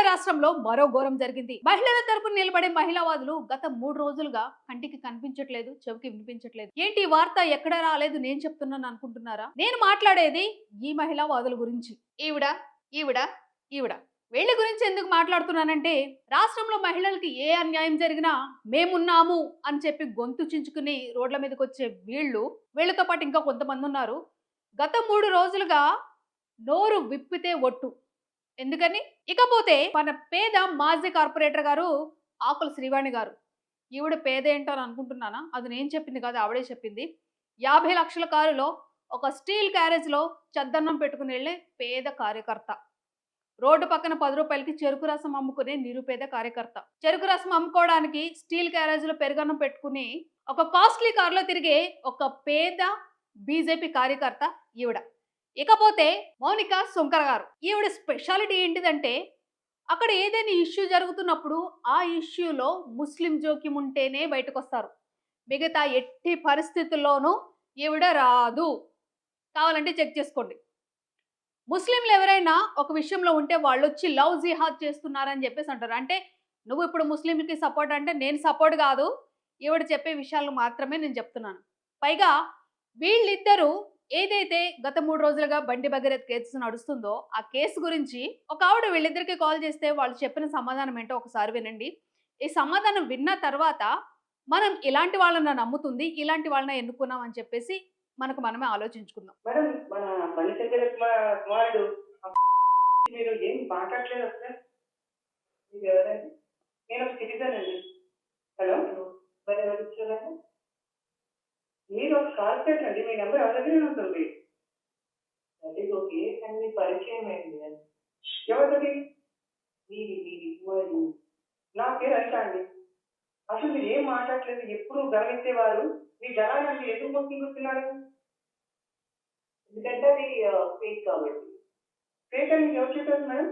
రాష్ట్రంలో మరో ఘోరం జరిగింది. మహిళల తరపున నిలబడే మహిళావాదులు గత 3 రోజులుగా కంటికి కనిపించట్లేదు, చెవికి వినిపించట్లేదు. ఏంటి ఈ వార్త ఎక్కడ రాలేదు నేను చెప్తున్నాను అనుకుంటున్నారా? నేను మాట్లాడేది ఈ మహిళావాదుల గురించి. ఈవిడ, ఈవిడ, ఈవిడ. వీళ్ళ గురించి ఎందుకు మాట్లాడుతున్నానంటే రాష్ట్రంలో మహిళలకి ఏ అన్యాయం జరిగినా మేమున్నాము అని చెప్పి గొంతు చించుకుని రోడ్ల మీదకి వచ్చే వీళ్ళతో పాటు ఇంకా కొంతమంది ఉన్నారు. గత 3 రోజులుగా నోరు విప్పితే ఒట్టు. ఎందుకని? ఇకపోతే మన పేద మాజీ కార్పొరేటర్ గారు ఆకుల శ్రీవాణి గారు. ఈవిడ పేద ఏంటో అని అనుకుంటున్నానా? అది నేను చెప్పింది కాదు, ఆవిడే చెప్పింది. 50 లక్షల కారులో ఒక స్టీల్ క్యారేజ్‌లో చద్దన్నం పెట్టుకుని వెళ్ళే పేద కార్యకర్త. రోడ్డు పక్కన రూ. 10కి చెరుకు రసం అమ్ముకునే నిరుపేద కార్యకర్త. చెరుకు రసం అమ్ముకోవడానికి స్టీల్ క్యారేజ్‌లో పెరుగన్నం పెట్టుకుని ఒక కాస్ట్‌లీ కార్‌లో తిరిగే ఒక పేద బీజేపీ కార్యకర్త ఈవిడ. ఇకపోతే మౌనిక సుంకర గారు. ఈవిడ స్పెషాలిటీ ఏంటిదంటే అక్కడ ఏదైనా ఇష్యూ జరుగుతున్నప్పుడు ఆ ఇష్యూలో ముస్లిం జోక్యం ఉంటేనే బయటకొస్తారు. మిగతా ఎట్టి పరిస్థితుల్లోనూ ఈవిడ రాదు. కావాలంటే చెక్ చేసుకోండి. ముస్లింలు ఎవరైనా ఒక విషయంలో ఉంటే వాళ్ళొచ్చి లవ్ జిహాద్ చేస్తున్నారని చెప్పేసి అంటారు. అంటే నువ్వు ఇప్పుడు ముస్లింలకి సపోర్ట్ అంటే నేను సపోర్ట్ కాదు. ఈవిడ చెప్పే విషయాలు మాత్రమే నేను చెప్తున్నాను. పైగా వీళ్ళిద్దరూ ఏదైతే గత 3 రోజులుగా బండి భగీరథ్ కేసు నడుస్తుందో ఆ కేసు గురించి ఒక ఆవిడ వీళ్ళిద్దరికి కాల్ చేస్తే వాళ్ళు చెప్పిన సమాధానం ఏంటో ఒకసారి వినండి. ఈ సమాధానం విన్న తర్వాత మనం ఇలాంటి వాళ్ళని నమ్ముతుంది, ఇలాంటి వాళ్ళని ఎన్నుకున్నాం అని చెప్పేసి మనకు మనమే ఆలోచించుకుందాం. మేడం మన బండి సంజయ్ కుమారుడు మీరు ఏం మాట్లాడలేదు అసలు. మీరు ఎవరండి? నేను ఒక సిటిజన్ అండి. హలో, మరి ఎవరు ఇచ్చారండి? మీరు ఒక కార్పొరేటర్ అండి. మీ నెంబర్ ఎవరి దగ్గర ఉంటుంది? అది ఓకే, కానీ మీ పరిచయం ఏంటి? ఎవరిది? మీది మీది కుమారుడు. నా పేరు అనిత అండి. అసలు మీరు ఏం మాట్లాడలేదు, ఎప్పుడు గమనించేవారు. మీ గణాన్ని ఎందుకు మొత్తుకుంటున్నారు? ఎందుకంటే అది ఫేక్ కాబట్టి. ఫేక్ అని ఎవరు చెప్పారు మేడం?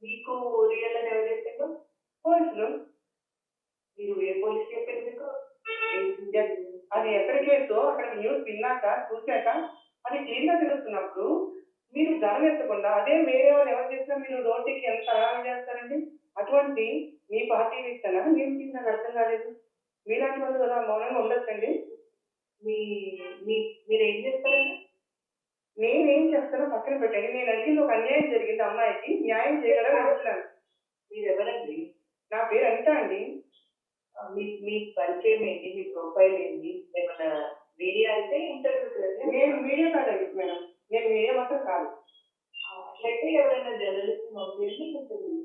మీకు రియల్ అని ఎవరు చెప్పారు? పోలీసులు. మీరు ఏ పోలీస్ చెప్పారు మీకు? అది ఎక్కడ కేసో అక్కడ న్యూస్ విన్నాక చూశాక అది క్లీన్గా తెలుస్తున్నప్పుడు మీరు గమనించకుండా అదే వేరే వాళ్ళు ఎవరు చేసినా మీరు రోడ్డుకి ఎంత అలాగే చేస్తారండి? అటువంటి మీ పార్టీ ఇస్తానా నేను నాకు అర్థం కాలేదు. మీలాంటి వాళ్ళు కదా మౌనంగా ఉండొచ్చండి. మీ మీరు ఏం చేస్తారండి? నేనేం చేస్తానో పక్కన పెట్టండి. నేను అడిగింది ఒక అన్యాయం జరిగింది, అమ్మాయికి న్యాయం చేయగలని అడుగుతున్నాను. మీరు ఎవరండి? నా పేరు అనిత అండి. మీ పరిచయం ఏంటి? మీ ప్రొఫైల్ ఏంటి? ఏమన్నా మీడియా అయితే ఇంటర్వ్యూ. నేను మీడియా కాదు మేడం, నేను మీడియా మాత్రం కాదు. అట్లయితే ఎవరైనా జర్నలిస్ట్ పంపించి ఇంటర్వ్యూ.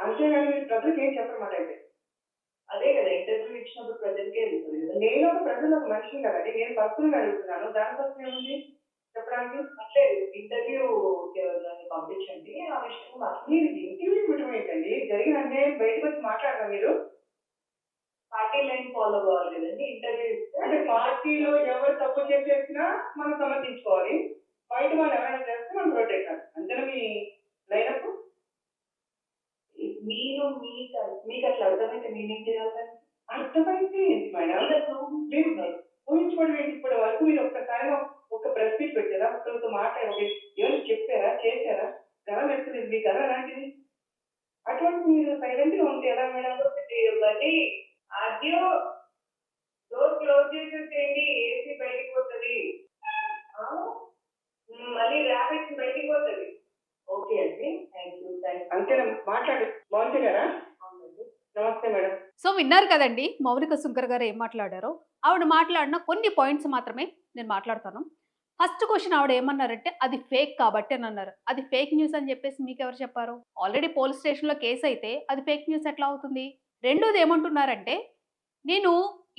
అంతేగాని మీరు ప్రజలకు ఏం చెప్పమాట అయితే. అదే కదా, ఇంటర్వ్యూ ఇచ్చినప్పుడు ప్రజలకే వెళ్తుంది కదా. నేను ఒక ప్రజలు ఒక మనిషిని కదండి, నేను పర్సనల్గా అడుగుతున్నాను. దానికోసం ఏముంది చెప్పడానికి? అంటే ఇంటర్వ్యూ పంపించండి ఆ విషయం. మీరు ఇంటర్వ్యూ ఇవ్వడం ఏంటండి? జరిగిన అన్యాయం బయటకు వచ్చి మాట్లాడరా మీరు? పార్టీ లైన్ ఫాలో అవ్వాలి కదండి. ఇంటర్వ్యూ అంటే పార్టీలో ఎవరు తప్పు చేసినా మనం సమర్థించుకోవాలి, బయట వాళ్ళు ఎవరైనా చేస్తే మనం ప్రొటెక్ట్ కాదు. అంతేనా మీ లైనప్? మీరు మీకు అట్లా అర్థమైతే నేనేం చేయాలి? అర్థమైతే ఏంటి మేడం? మీరు ఊహించుకోవడం ఏంటి? ఇప్పటి వరకు మీరు ఒక్కసారి ఒక ప్రెస్ మీట్ పెట్టారా? ఒకరితో మాట్లాడి ఎవరు చెప్పారా, చేశారా? గలం ఎక్కలేదు, మీ గలం ఎలాంటిది? అటువంటి మీరు సైలెంట్ గా ఉంటే ఎలా మేడం? బట్టి ఆడియో డోర్ క్లోజ్ చేసేసేయండి, ఏసీ బయటికి పోతుంది, మళ్ళీ ర్యాబిట్ బయటికి పోతుంది. ఓకే అండి, థ్యాంక్ యూ. అంతేనా? మాట్లాడు బాగుంది కదా. నమస్తే మేడం. సో విన్నారు కదండి మౌనిక సుంకర్ గారు ఏం మాట్లాడారో. ఆవిడ మాట్లాడిన కొన్ని పాయింట్స్ మాత్రమే నేను మాట్లాడతాను. ఫస్ట్ క్వశ్చన్ ఆవిడ ఏమన్నారంటే అది ఫేక్ కాబట్టి అని అన్నారు. అది ఫేక్ న్యూస్ అని చెప్పేసి మీకు ఎవరు చెప్పారు? ఆల్రెడీ పోలీస్ స్టేషన్లో కేసు అయితే అది ఫేక్ న్యూస్ ఎట్లా అవుతుంది? రెండోది ఏమంటున్నారంటే నేను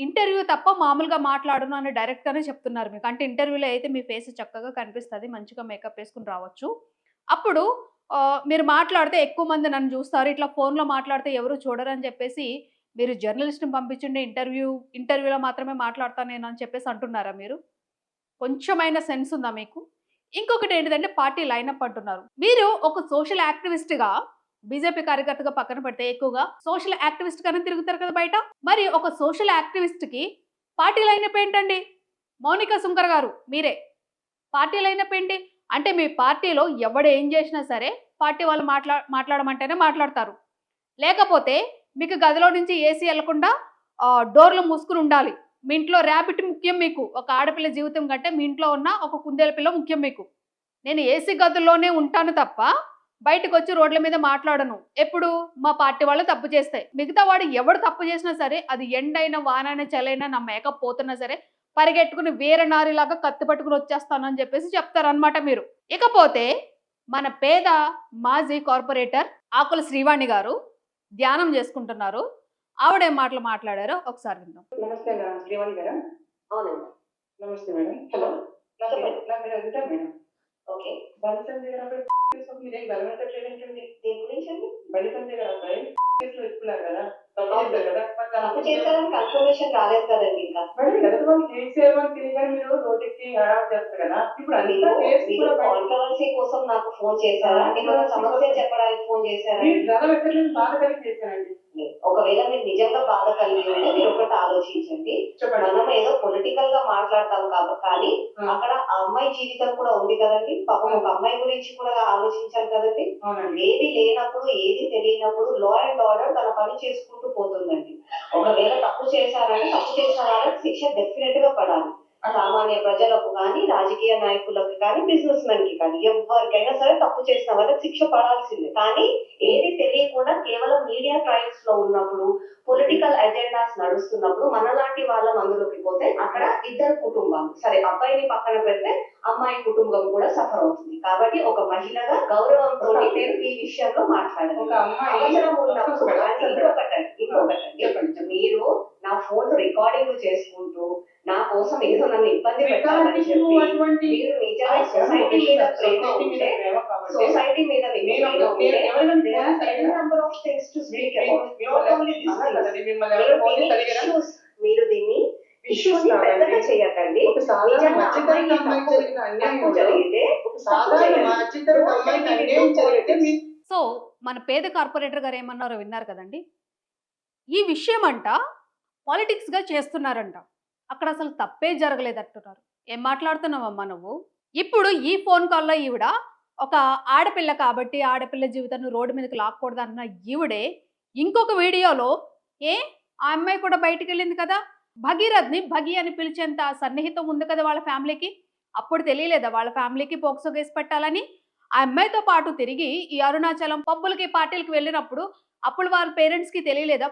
ఇంటర్వ్యూ తప్ప మామూలుగా మాట్లాడను అని డైరెక్ట్గానే చెప్తున్నారు మీకు. అంటే ఇంటర్వ్యూలో అయితే మీ ఫేస్ చక్కగా కనిపిస్తుంది, మంచిగా మేకప్ వేసుకుని రావచ్చు. అప్పుడు మీరు మాట్లాడితే ఎక్కువ మంది నన్ను చూస్తారు, ఇట్లా ఫోన్లో మాట్లాడితే ఎవరు చూడరని చెప్పేసి మీరు జర్నలిస్ట్ని పంపించండి, ఇంటర్వ్యూలో మాత్రమే మాట్లాడతాను నేను అని చెప్పేసి అంటున్నారా మీరు? కొంచెమైనా సెన్స్ ఉందా మీకు? ఇంకొకటి ఏంటిదంటే పార్టీ లైనప్ అంటున్నారు. మీరు ఒక సోషల్ యాక్టివిస్ట్‌గా బీజేపీ కార్యకర్తగా పక్కన పెడితే ఎక్కువగా సోషల్ యాక్టివిస్ట్ గానే తిరుగుతారు కదా బయట. మరి ఒక సోషల్ యాక్టివిస్ట్‌కి పార్టీ లైనప్ ఏంటండి? మౌనిక సుంకర్ గారు మీరే. పార్టీ లైనప్ ఏంటి? అంటే మీ పార్టీలో ఎవడు ఏం చేసినా సరే పార్టీ వాళ్ళు మాట్లాడమంటేనే మాట్లాడతారు. లేకపోతే మీకు గదిలో నుంచి ఏసీ వెళ్లకుండా డోర్లు మూసుకుని ఉండాలి. మీ ఇంట్లో ర్యాబిట్ ముఖ్యం మీకు. ఒక ఆడపిల్ల జీవితం కంటే మీ ఇంట్లో ఉన్న ఒక కుందేలు పిల్ల ముఖ్యం మీకు. నేను ఏసీ గదుల్లోనే ఉంటాను తప్ప బయటకొచ్చి రోడ్ల మీద మాట్లాడను. ఎప్పుడు మా పార్టీ వాళ్ళు తప్పు చేస్తే. మిగతా వాడు ఎవడు తప్పు చేసినా సరే అది ఎండైనా వానైనా చలైనా నా మేకప్ పోతున్నా సరే పరిగెట్టుకుని వీర నారిలాగా కత్తి పట్టుకుని వచ్చేస్తానని చెప్పేసి చెప్తారనమాట మీరు. ఇకపోతే మన పేద మాజీ కార్పొరేటర్ ఆకుల శ్రీవాణి గారు ధ్యానం చేసుకుంటున్నారు. ఆవిడేం మాటలు మాట్లాడారో ఒకసారి విందాం. నమస్తే శ్రీవాణి గారా? అవునండి. నమస్తే మేడం. హలో, నా పేరు అనిత మేడం. ఓకే. బలిసంజయ్ గారు మీరేం గలవెట్టట్లేదండి. దేని గురించి అండి? బలిసంజయ్ గారు అబ్బాయి కేసులో ఇస్తున్నారు కదా, తప్పు చేశారు కదా. తప్పు చేశారని కన్ఫర్మేషన్ రాలేదు కదండి ఇంకా. మరి ఎదుటి వాళ్ళు చేశారు అని తెలియగానే మీరు రోడ్డుకి హడావుడి చేస్తారు కదా. ఇప్పుడు అంతా కేసు కూడా కాంట్రవర్సీ కోసం నాకు ఫోన్ చేశారా? ఏమైనా సమస్య చెప్పడానికి ఫోన్ చేశారా? మీరు గలవెట్టలేదు, బాధ కలిగి చేశారండి. ఒకవేళ మీరు నిజంగా బాధ కలిగి ఉంటే మీరు ఒకటి ఆలోచించండి. చెప్పండి. మనం ఏదో పొలిటికల్ గా మాట్లాడతాం కాబట్టి, కానీ అక్కడ ఆ అమ్మాయి జీవితం కూడా ఉంది కదండి. పాపం ఒక అమ్మాయి గురించి కూడా ఆలోచించాలి కదండి. అవునండి. ఏది లేనప్పుడు, ఏది తెలియనప్పుడు లా అండ్ ఆర్డర్ తన పని చేసుకుంటూ పోతుందండి. ఒకవేళ తప్పు చేశారని తప్పు చేసిన వాళ్ళకి శిక్ష డెఫినెట్ గా పడాలి. సామాన్య ప్రజలకు కానీ, రాజకీయ నాయకులకు కానీ, బిజినెస్ మెన్ కి కానీ, ఎవరికైనా సరే తప్పు చేసిన వాళ్ళకి శిక్ష పడాల్సిందే. కానీ ఏది తెలియకుండా కేవలం మీడియా ట్రయల్స్ లో ఉన్నప్పుడు, పొలిటికల్ ఎజెండాస్ నడుస్తున్నప్పుడు మనలాంటి వాళ్ళం అందులోకి పోతే అక్కడ ఇద్దరు కుటుంబాలు, సరే అబ్బాయిని పక్కన పెడితే అమ్మాయి కుటుంబం కూడా సఫర్ అవుతుంది. కాబట్టి ఒక మహిళగా గౌరవంతో నేను ఈ విషయంలో మాట్లాడాను. ఒక అమ్మాయి అవసరం ఉన్నప్పుడు ఇంకొకటండి, మీరు నా ఫోన్ రికార్డింగ్ చేసుకుంటూ నా కోసం ఏదో నన్ను ఇబ్బంది పెట్టాలని చెప్పి మీరు నిజంగా సొసైటీ మీద ప్రేమ ఉంటే, సొసైటీ మీద number of things to speak about. Not only this things. మీరు దీన్ని ఇష్యూస్ ని పెద్దగా చేయకండి. ఒక సాధారణ మధ్యతరగతి అమ్మాయికి జరిగిన అన్యాయం జరిగితే ఒక సాధారణ మధ్యతరగతి అమ్మాయికి అన్యాయం జరిగితే సో మన పేద కార్పొరేటర్ గారు ఏమన్నారో విన్నారు కదండి. ఈ విషయం అంట పాలిటిక్స్ గా చేస్తున్నారంట. అక్కడ అసలు తప్పే జరగలేదంటున్నారు. ఏం మాట్లాడుతున్నావమ్మా నువ్వు? ఇప్పుడు ఈ ఫోన్ కాల్లో ఈవిడ ఒక ఆడపిల్ల కాబట్టి ఆడపిల్ల జీవితాన్ని రోడ్డు మీదకి లాక్కూడదు అన్న ఈవిడే ఇంకొక వీడియోలో ఆ అమ్మాయి కూడా బయటికి వెళ్ళింది కదా, భగీరథ్ని భగి అని పిలిచేంత సన్నిహితం ఉంది కదా వాళ్ళ ఫ్యామిలీకి. అప్పుడు తెలియలేదా వాళ్ళ ఫ్యామిలీకి పోక్సో కేసు పెట్టాలని? ఆ అమ్మాయితో పాటు తిరిగి ఈ అరుణాచలం పబ్బులకి పార్టీలకి వెళ్ళినప్పుడు అప్పుడు వాళ్ళ పేరెంట్స్కి తెలియలేదా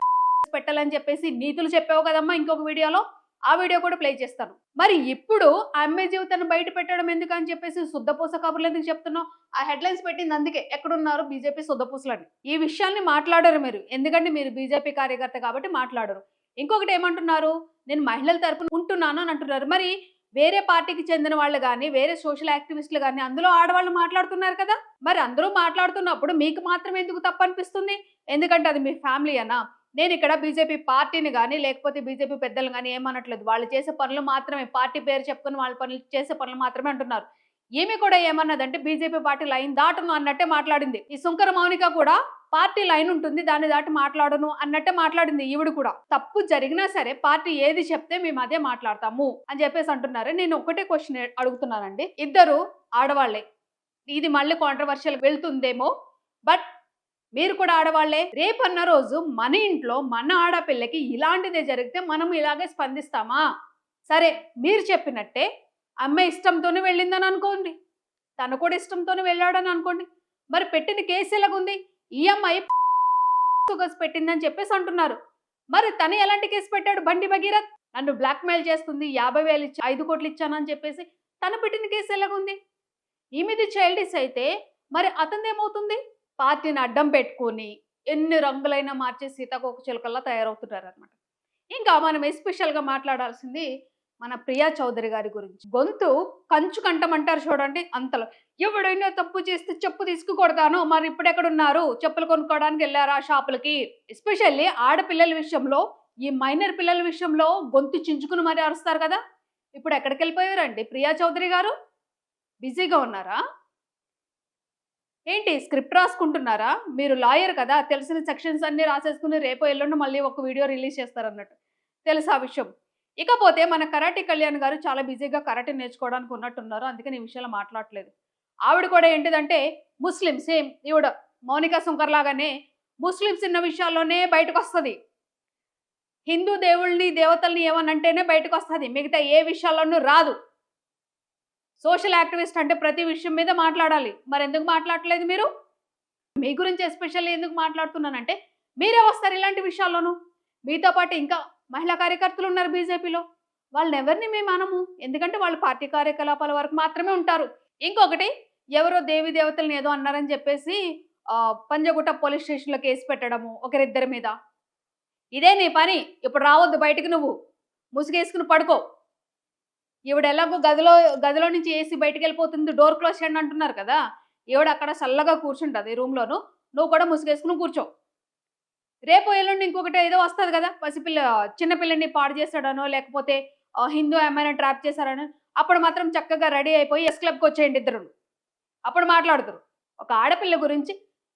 పెట్టాలని చెప్పేసి నీతులు చెప్పావు కదమ్మా ఇంకొక వీడియోలో. ఆ వీడియో కూడా ప్లే చేస్తాను. మరి ఇప్పుడు ఆ అమ్మాయి జీవితాన్ని బయట పెట్టడం ఎందుకు అని చెప్పేసి శుద్ధపూస కబుర్లు ఎందుకు చెప్తున్నావు? ఆ హెడ్లైన్స్ పెట్టింది అందుకే, ఎక్కడున్నారు బీజేపీ శుద్ధపూసలని. ఈ విషయాన్ని మాట్లాడరు మీరు, ఎందుకంటే మీరు బీజేపీ కార్యకర్త కాబట్టి మాట్లాడరు. ఇంకొకటి ఏమంటున్నారు, నేను మహిళల తరపున ఉంటున్నాను అని అంటున్నారు. మరి వేరే పార్టీకి చెందిన వాళ్ళు కానీ, వేరే సోషల్ యాక్టివిస్టులు కానీ అందులో ఆడవాళ్ళు మాట్లాడుతున్నారు కదా. మరి అందరూ మాట్లాడుతున్నప్పుడు మీకు మాత్రం ఎందుకు తప్పు అనిపిస్తుంది? ఎందుకంటే అది మీ ఫ్యామిలీ అనా? నేను ఇక్కడ బీజేపీ పార్టీని కానీ లేకపోతే బీజేపీ పెద్దలు కానీ ఏమనట్లేదు. వాళ్ళు చేసే పనులు మాత్రమే, పార్టీ పేరు చెప్పుకుని వాళ్ళ పనులు చేసే పనులు మాత్రమే అంటున్నారు. ఈమె కూడా ఏమన్నదంటే బీజేపీ పార్టీ లైన్ దాటును అన్నట్టే మాట్లాడింది. ఈ శుంకర మౌనిక కూడా పార్టీ లైన్ ఉంటుంది, దాన్ని దాటి మాట్లాడను అన్నట్టే మాట్లాడింది. ఈవిడ కూడా తప్పు జరిగినా సరే పార్టీ ఏది చెప్తే మేము అదే మాట్లాడతాము అని చెప్పేసి అంటున్నారు. నేను ఒకటే క్వశ్చన్ అడుగుతున్నానండి, ఇద్దరు ఆడవాళ్లే, ఇది మళ్ళీ కాంట్రవర్షియల్ వెళ్తుందేమో, బట్ మీరు కూడా ఆడవాళ్లే. రేపన్న రోజు మన ఇంట్లో మన ఆడపిల్లకి ఇలాంటిదే జరిగితే మనం ఇలాగే స్పందిస్తామా? సరే మీరు చెప్పినట్టే అమ్మాయి ఇష్టంతోనే వెళ్ళిందని అనుకోండి, తను కూడా ఇష్టంతోనే వెళ్ళాడని అనుకోండి, మరి పెట్టిన కేసు ఎలాగుంది? ఈ అమ్మాయి పెట్టిందని చెప్పేసి అంటున్నారు. మరి తను ఎలాంటి కేసు పెట్టాడు? బండి భగీరథ్ నన్ను బ్లాక్మెయిల్ చేస్తుంది, 50,000 ఇచ్చి 5 కోట్లు ఇచ్చానని చెప్పేసి తను పెట్టిన కేసు ఎలాగుంది? ఈమెది చైల్డిస్ అయితే మరి అతనిది ఏమవుతుంది? పార్టీని అడ్డం పెట్టుకొని ఎన్ని రంగులైనా మార్చే సీతాకోక చిలుకల్లా తయారవుతున్నారు అనమాట. ఇంకా మనం ఎస్పెషల్గా మాట్లాడాల్సింది మన ప్రియా చౌదరి గారి గురించి. గొంతు కంచు కంటమంటారు చూడండి, అంతలో ఎవడైనా తప్పు చేస్తే చెప్పు తీసుకుకొడతాను. మరి ఇప్పుడు ఎక్కడున్నారు? చెప్పులు కొనుక్కోవడానికి వెళ్ళారా షాపులకి? ఎస్పెషల్లీ ఆడపిల్లల విషయంలో, ఈ మైనర్ పిల్లల విషయంలో గొంతు చించుకుని మరి అరుస్తారు కదా. ఇప్పుడు ఎక్కడికి వెళ్ళిపోయారండి ప్రియా చౌదరి గారు? బిజీగా ఉన్నారా ఏంటి? స్క్రిప్ట్ రాసుకుంటున్నారా? మీరు లాయర్ కదా, తెలిసిన సెక్షన్స్ అన్ని రాసేసుకుని రేపో ఎల్లుండి మళ్ళీ ఒక వీడియో రిలీజ్ చేస్తారన్నట్టు తెలుసు ఆ విషయం. ఇకపోతే మన కరాటే కళ్యాణ్ గారు చాలా బిజీగా కరాటే నేర్చుకోవడానికి ఉన్నట్టున్నారు, అందుకని ఈ విషయంలో మాట్లాడలేదు. ఆవిడ కూడా ఏంటిదంటే ముస్లిం, సేమ్ ఈవిడ మౌనిక సుంకర్ లాగానే ముస్లిమ్స్ ఉన్న విషయాల్లోనే బయటకు వస్తుంది. హిందూ దేవుళ్ళని దేవతల్ని ఏమనంటేనే బయటకు వస్తుంది, మిగతా ఏ విషయాల్లోనూ రాదు. సోషల్ యాక్టివిస్ట్ అంటే ప్రతి విషయం మీద మాట్లాడాలి. మరి ఎందుకు మాట్లాడట్లేదు మీరు? మీ గురించి ఎస్పెషల్లీ ఎందుకు మాట్లాడుతున్నానంటే మీరే వస్తారు ఇలాంటి విషయాల్లోనూ. మీతో పాటు ఇంకా మహిళా కార్యకర్తలు ఉన్నారు బీజేపీలో. వాళ్ళని ఎవరిని మేము అనము, ఎందుకంటే వాళ్ళు పార్టీ కార్యకలాపాల వరకు మాత్రమే ఉంటారు. ఇంకొకటి, ఎవరో దేవి దేవతల్ని ఏదో అన్నారని చెప్పేసి పంజగుట్ట పోలీస్ స్టేషన్లో కేసు పెట్టడము ఒకరిద్దరి మీద. ఇదే నీ పని. ఇప్పుడు రావద్దు బయటికి, నువ్వు ముసుగేసుకుని పడుకో. ఈవిడ ఎలాగో గదిలో నుంచి ఏసీ బయటికి వెళ్ళిపోతుంది, డోర్ క్లోజ్ చేయండి అంటున్నారు కదా. ఈవిడ అక్కడ చల్లగా కూర్చుంటుంది రూమ్లోను, నువ్వు కూడా ముసుగేసుకుని కూర్చో. రేపు ఎల్లుండి ఇంకొకటి ఏదో వస్తుంది కదా, చిన్నపిల్లని పాడు చేస్తాడనో లేకపోతే హిందూ ఏమైనా ట్రాప్ చేశారనో, అప్పుడు మాత్రం చక్కగా రెడీ అయిపోయి ఎస్ క్లబ్కి వచ్చేయండి ఇద్దరు. అప్పుడు మాట్లాడుతారు. ఒక ఆడపిల్ల గురించి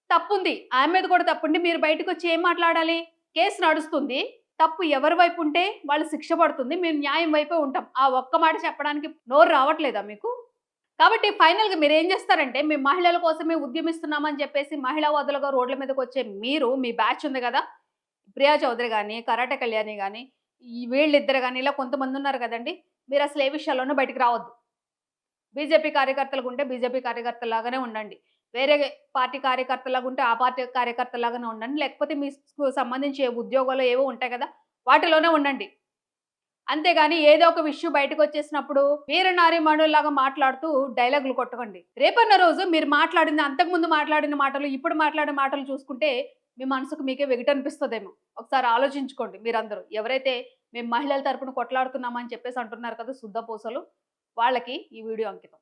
తప్పుంది, ఆమె మీద కూడా తప్పుండి మీరు బయటకు వచ్చి ఏం మాట్లాడాలి? కేసు నడుస్తుంది, తప్పు ఎవరి వైపు ఉంటే వాళ్ళు శిక్ష పడుతుంది, మేము న్యాయం వైపే ఉంటాం. ఆ ఒక్క మాట చెప్పడానికి నోరు రావట్లేదా మీకు? కాబట్టి ఫైనల్గా మీరు ఏం చేస్తారంటే, మేము మహిళల కోసమే ఉద్యమిస్తున్నామని చెప్పేసి మహిళావాదులుగా రోడ్ల మీదకి వచ్చే మీరు, మీ బ్యాచ్ ఉంది కదా, ప్రియా చౌదరి కానీ, కరాటే కళ్యాణి కానీ, వీళ్ళిద్దరు కానీ, ఇలా కొంతమంది ఉన్నారు కదండి, మీరు అసలు ఏ విషయాల్లోనూ బయటికి రావద్దు. బీజేపీ కార్యకర్తలకు ఉంటే బీజేపీ కార్యకర్తలాగానే ఉండండి, వేరే పార్టీ కార్యకర్తలాగా ఉంటే ఆ పార్టీ కార్యకర్తలాగానే ఉండండి, లేకపోతే మీకు సంబంధించి ఉద్యోగాలు ఏవో ఉంటాయి కదా వాటిలోనే ఉండండి. అంతేగాని ఏదో ఒక విషయం బయటకు వచ్చేసినప్పుడు వీరనారీమణుల్లాగా మాట్లాడుతూ డైలాగులు కొట్టకండి. రేపన్న రోజు మీరు మాట్లాడింది, అంతకుముందు మాట్లాడిన మాటలు, ఇప్పుడు మాట్లాడిన మాటలు చూసుకుంటే మీ మనసుకు మీకే వెగటనిపిస్తుందేమో. ఒకసారి ఆలోచించుకోండి మీరందరూ. ఎవరైతే మేము మహిళల తరపున కొట్లాడుతున్నామని చెప్పేసి అంటున్నారు కదా శుద్ధ పూసలు, వాళ్ళకి ఈ వీడియో అంకితం.